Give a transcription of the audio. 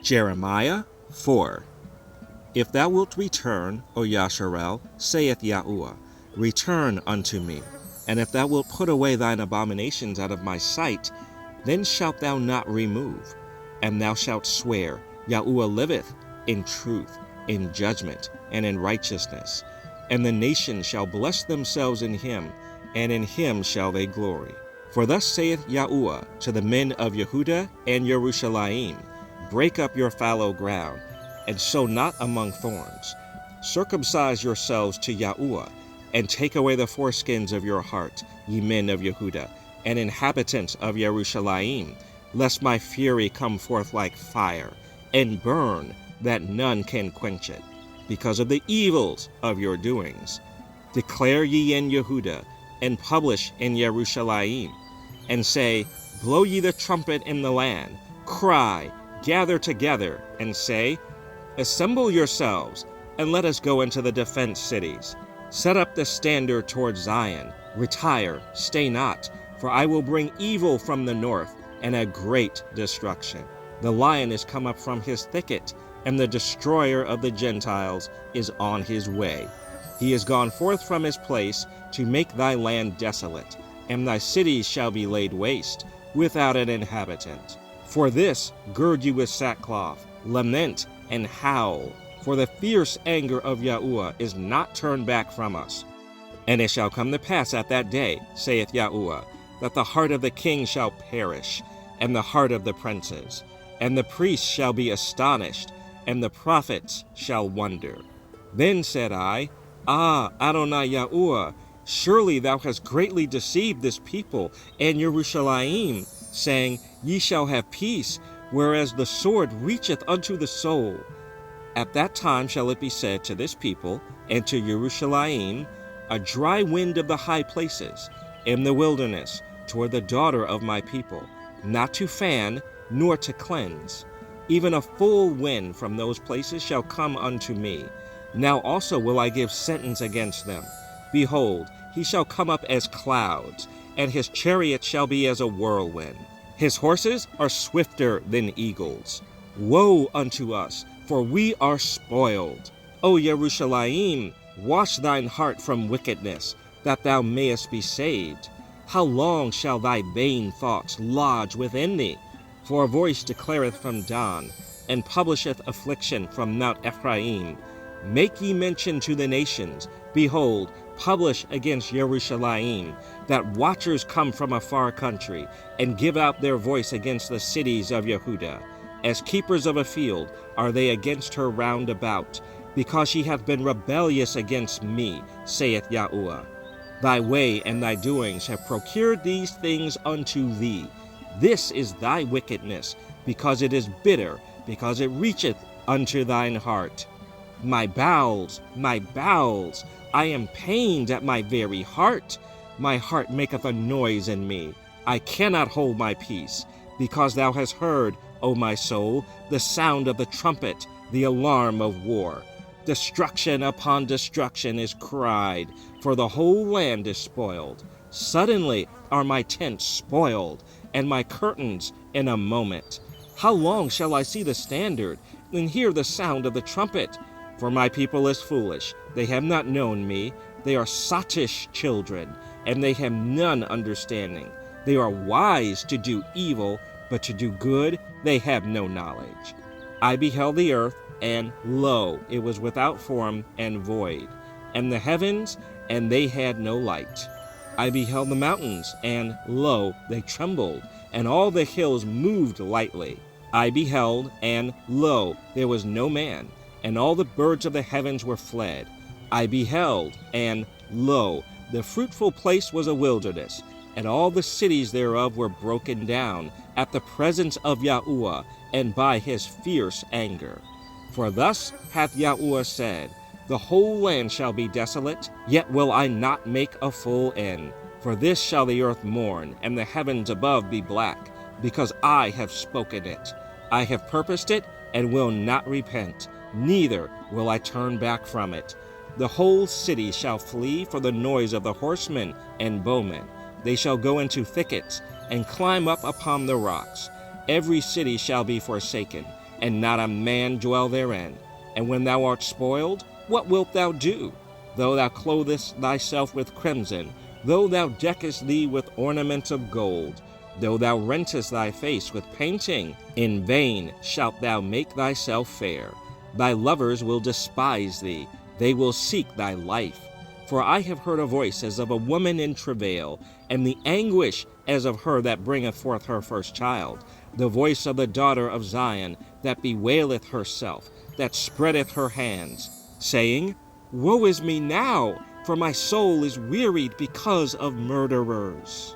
Jeremiah 4. If thou wilt return, O Yasharel, saith Yahuwah, return unto me. And if thou wilt put away thine abominations out of my sight, then shalt thou not remove. And thou shalt swear, Yahuwah liveth, in truth, in judgment, and in righteousness. And the nations shall bless themselves in him, and in him shall they glory. For thus saith Yahuwah to the men of Yehuda and Jerusalem, break up your fallow ground, and sow not among thorns. Circumcise yourselves to Yahuwah, and take away the foreskins of your heart, ye men of Yehuda, and inhabitants of Jerusalem, lest my fury come forth like fire, and burn, that none can quench it, because of the evils of your doings. Declare ye in Yehuda, and publish in Jerusalem, and say, blow ye the trumpet in the land, cry, gather together, and say, assemble yourselves, and let us go into the defense cities. Set up the standard toward Zion, retire, stay not, for I will bring evil from the north, and a great destruction. The lion is come up from his thicket, and the destroyer of the Gentiles is on his way. He is gone forth from his place to make thy land desolate, and thy cities shall be laid waste, without an inhabitant. For this gird you with sackcloth, lament, and howl, for the fierce anger of Yahuwah is not turned back from us. And it shall come to pass at that day, saith Yahuwah, that the heart of the king shall perish, and the heart of the princes, and the priests shall be astonished, and the prophets shall wonder. Then said I, Ah, Adonai Yahuwah, surely thou hast greatly deceived this people and Jerusalem, saying, Ye shall have peace, whereas the sword reacheth unto the soul. At that time shall it be said to this people and to Jerusalem, a dry wind of the high places, in the wilderness, toward the daughter of my people, not to fan, nor to cleanse. Even a full wind from those places shall come unto me. Now also will I give sentence against them. Behold, he shall come up as clouds, and his chariot shall be as a whirlwind. His horses are swifter than eagles. Woe unto us, for we are spoiled. O Jerusalem, wash thine heart from wickedness, that thou mayest be saved. How long shall thy vain thoughts lodge within thee? For a voice declareth from Dan, and publisheth affliction from Mount Ephraim. Make ye mention to the nations, behold, publish against Jerusalem, that watchers come from a far country, and give out their voice against the cities of Yehuda. As keepers of a field are they against her round about, because she hath been rebellious against me, saith Yahuwah. Thy way and thy doings have procured these things unto thee. This is thy wickedness, because it is bitter, because it reacheth unto thine heart. My bowels, I am pained at my very heart. My heart maketh a noise in me. I cannot hold my peace, because thou hast heard, O my soul, the sound of the trumpet, the alarm of war. Destruction upon destruction is cried, for the whole land is spoiled. Suddenly are my tents spoiled, and my curtains in a moment. How long shall I see the standard, and hear the sound of the trumpet? For my people is foolish, they have not known me. They are sottish children, and they have none understanding. They are wise to do evil, but to do good they have no knowledge. I beheld the earth, and lo, it was without form and void, and the heavens, and they had no light. I beheld the mountains, and lo, they trembled, and all the hills moved lightly. I beheld, and lo, there was no man, and all the birds of the heavens were fled. I beheld, and lo, the fruitful place was a wilderness, and all the cities thereof were broken down at the presence of Yahuwah, and by his fierce anger. For thus hath Yahuwah said, the whole land shall be desolate, yet will I not make a full end. For this shall the earth mourn, and the heavens above be black, because I have spoken it. I have purposed it, and will not repent, neither will I turn back from it. The whole city shall flee for the noise of the horsemen and bowmen. They shall go into thickets, and climb up upon the rocks. Every city shall be forsaken, and not a man dwell therein. And when thou art spoiled, what wilt thou do? Though thou clothest thyself with crimson, though thou deckest thee with ornaments of gold, though thou rentest thy face with painting, in vain shalt thou make thyself fair. Thy lovers will despise thee, they will seek thy life. For I have heard a voice as of a woman in travail, and the anguish as of her that bringeth forth her first child, the voice of the daughter of Zion, that bewaileth herself, that spreadeth her hands, saying, Woe is me now, for my soul is wearied because of murderers.